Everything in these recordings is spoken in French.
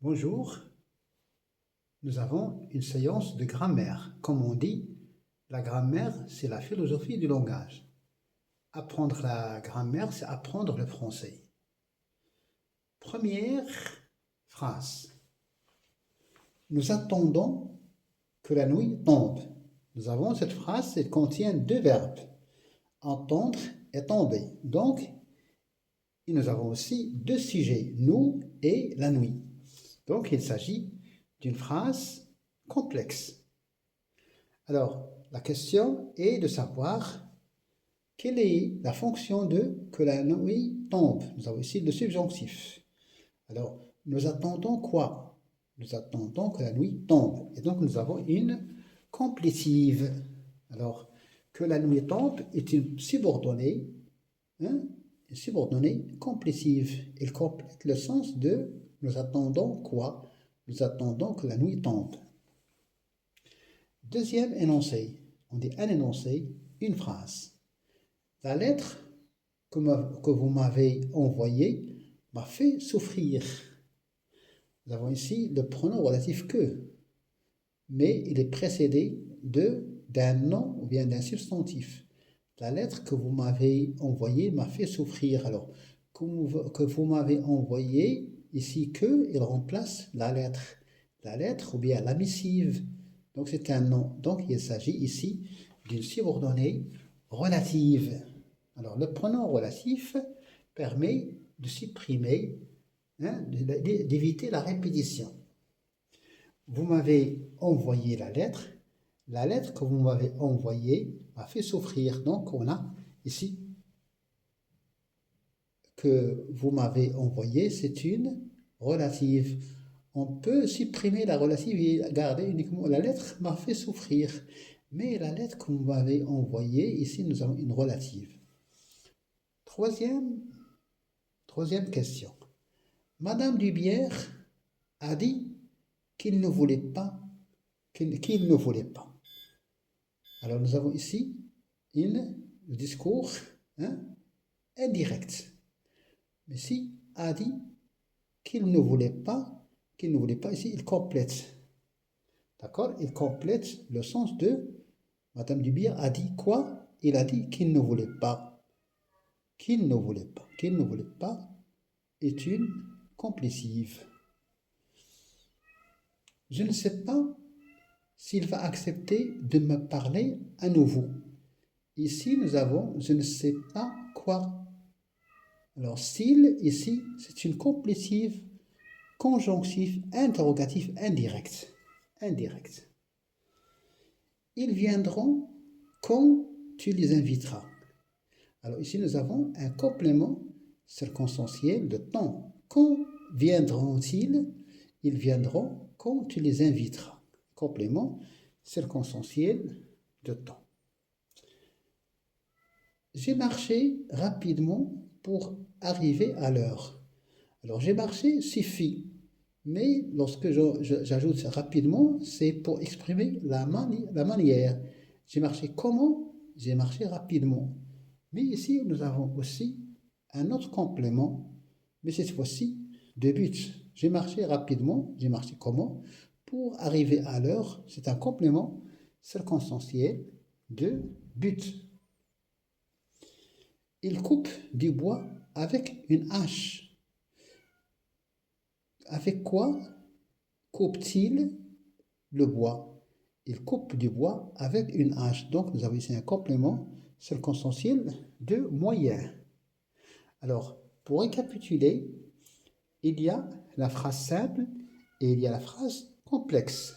Bonjour, nous avons une séance de grammaire. Comme on dit, la grammaire, c'est la philosophie du langage. Apprendre la grammaire, c'est apprendre le français. Première phrase. Nous attendons que la nuit tombe. Nous avons cette phrase, elle contient deux verbes, entendre et tomber. Donc, nous avons aussi deux sujets, nous et la nuit. Donc, il s'agit d'une phrase complexe. Alors, la question est de savoir quelle est la fonction de que la nuit tombe. Nous avons ici le subjonctif. Alors, nous attendons quoi? Nous attendons que la nuit tombe. Et donc, nous avons une complétive. Alors, que la nuit tombe est une subordonnée, une subordonnée complétive. Elle complète le sens de nous attendons quoi? Nous attendons que la nuit tombe. Deuxième énoncé. On dit un énoncé, une phrase. La lettre que vous m'avez envoyée m'a fait souffrir. Nous avons ici le pronom relatif que, mais il est précédé d'un nom ou bien d'un substantif. La lettre que vous m'avez envoyée m'a fait souffrir. Alors, que vous m'avez envoyé, ici que, il remplace la lettre ou bien la missive. Donc, c'est un nom. Donc, il s'agit ici d'une subordonnée relative. Alors, le pronom relatif permet de supprimer, d'éviter la répétition. Vous m'avez envoyé la lettre que vous m'avez envoyée m'a fait souffrir. Donc, on a ici que vous m'avez envoyé, c'est une relative. On peut supprimer la relative et garder uniquement la lettre m'a fait souffrir. Mais la lettre que vous m'avez envoyée, ici, nous avons une relative. Troisième question. Madame Dubière a dit qu'il ne voulait pas. Alors, nous avons ici le discours indirect. Mais si a dit qu'il ne voulait pas, ici, il complète. D'accord? Il complète le sens de Madame Dubière a dit quoi? Il a dit qu'il ne voulait pas. Qu'il ne voulait pas est une complétive. Je ne sais pas s'il va accepter de me parler à nouveau. Ici, nous avons je ne sais pas quoi. Alors, s'il, ici, c'est une complétive conjonctif interrogatif indirect. Ils viendront quand tu les inviteras. Alors, ici, nous avons un complément circonstanciel de temps. Quand viendront-ils? Ils viendront quand tu les inviteras. Complément circonstanciel de temps. J'ai marché rapidement pour arriver à l'heure. Alors, j'ai marché suffit, mais lorsque j'ajoute rapidement, c'est pour exprimer la manière. J'ai marché comment? J'ai marché rapidement. Mais ici, nous avons aussi un autre complément, mais cette fois-ci, de but. J'ai marché rapidement, j'ai marché comment? Pour arriver à l'heure, c'est un complément circonstanciel de but. Il coupe du bois avec une hache. Avec quoi coupe-t-il le bois? Il coupe du bois avec une hache. Donc, nous avons ici un complément circonstanciel de moyen. Alors, pour récapituler, il y a la phrase simple et il y a la phrase complexe.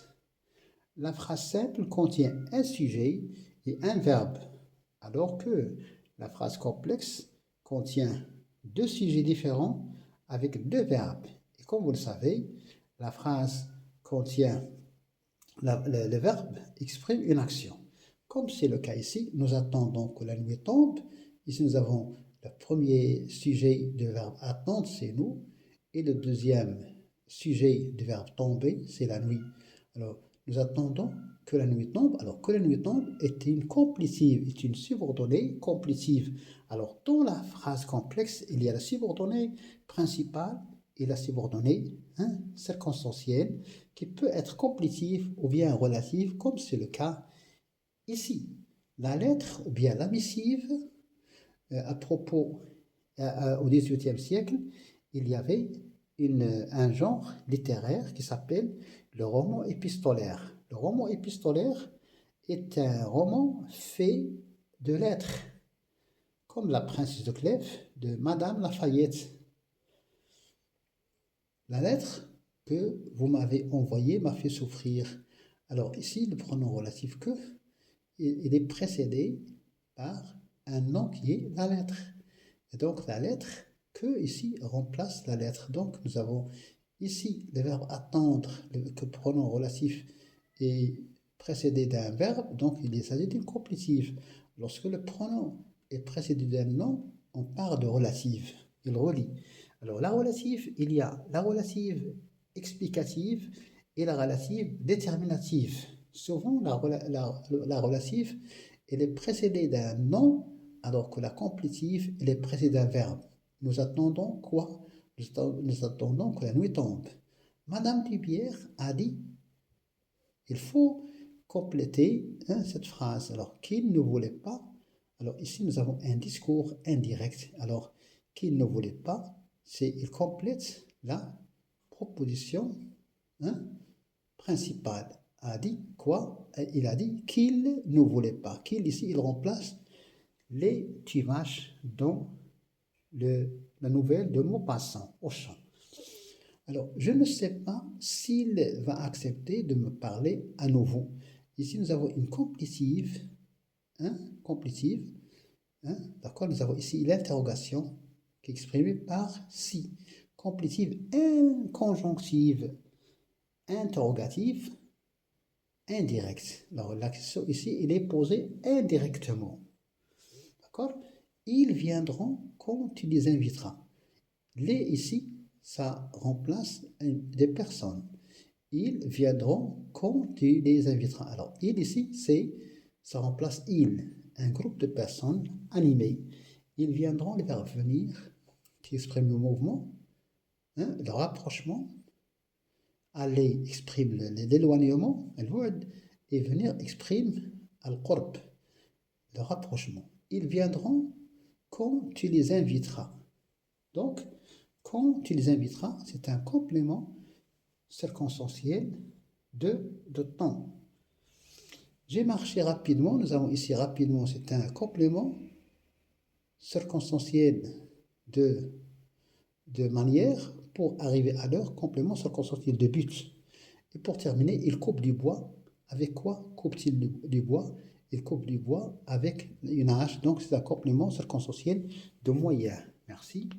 La phrase simple contient un sujet et un verbe, alors que la phrase complexe contient deux sujets différents avec deux verbes. Et comme vous le savez, la phrase contient le verbe exprime une action. Comme c'est le cas ici, nous attendons que la nuit tombe. Ici, nous avons le premier sujet du verbe attendre, c'est nous, et le deuxième sujet du verbe tomber, c'est la nuit. Alors, nous attendons que la nuit tombe. Alors, que la nuit tombe est une complétive, est une subordonnée complétive. Alors, dans la phrase complexe, il y a la subordonnée principale et la subordonnée circonstancielle qui peut être complétive ou bien relative, comme c'est le cas ici. La lettre ou bien la missive, à propos, au XVIIIe siècle, il y avait un genre littéraire qui s'appelle le roman épistolaire. Le roman épistolaire est un roman fait de lettres, comme La Princesse de Clèves de Madame Lafayette. La lettre que vous m'avez envoyée m'a fait souffrir. Alors ici, le pronom relatif que, il est précédé par un nom qui est la lettre. Et donc la lettre que ici remplace la lettre. Donc nous avons ici le verbe attendre, que le pronom relatif est précédé d'un verbe, donc il s'agit d'une complétive. Lorsque le pronom est précédé d'un nom, on parle de relative. Il relie. Alors la relative, il y a la relative explicative et la relative déterminative. Souvent, la relative, elle est précédée d'un nom, alors que la complétive, elle est précédée d'un verbe. Nous attendons quoi? Nous attendons que la nuit tombe. Madame Dubière a dit, il faut compléter cette phrase. Alors, qu'il ne voulait pas. Alors ici, nous avons un discours indirect. Alors, qu'il ne voulait pas, c'est il complète la proposition principale. A dit quoi? Il a dit qu'il ne voulait pas. Qu'il ici, il remplace les tuvaches dans la nouvelle de Maupassant au chant. Alors, je ne sais pas s'il va accepter de me parler à nouveau. Ici, nous avons une complétive, complétive, d'accord? Nous avons ici l'interrogation qui est exprimée par si. Complétive inconjonctive, interrogative, indirecte. Alors, la question ici, il est posé indirectement. D'accord? Ils viendront quand tu les inviteras. Les ici, ça remplace des personnes. Ils viendront quand tu les inviteras. Alors, il ici, ça remplace il, un groupe de personnes animées. Ils viendront, le verbe venir, qui exprime le mouvement, le rapprochement. Aller exprime l'éloignement, et venir exprime al-qurb, le rapprochement. Ils viendront quand tu les inviteras. Donc, quand tu les inviteras, c'est un complément circonstanciel de temps. J'ai marché rapidement. Nous avons ici rapidement, c'est un complément circonstanciel de manière pour arriver à l'heure, complément circonstanciel de but. Et pour terminer, il coupe du bois. Avec quoi coupe-t-il du bois? Il coupe du bois avec une hache. Donc, c'est un complément circonstanciel de moyen. Merci.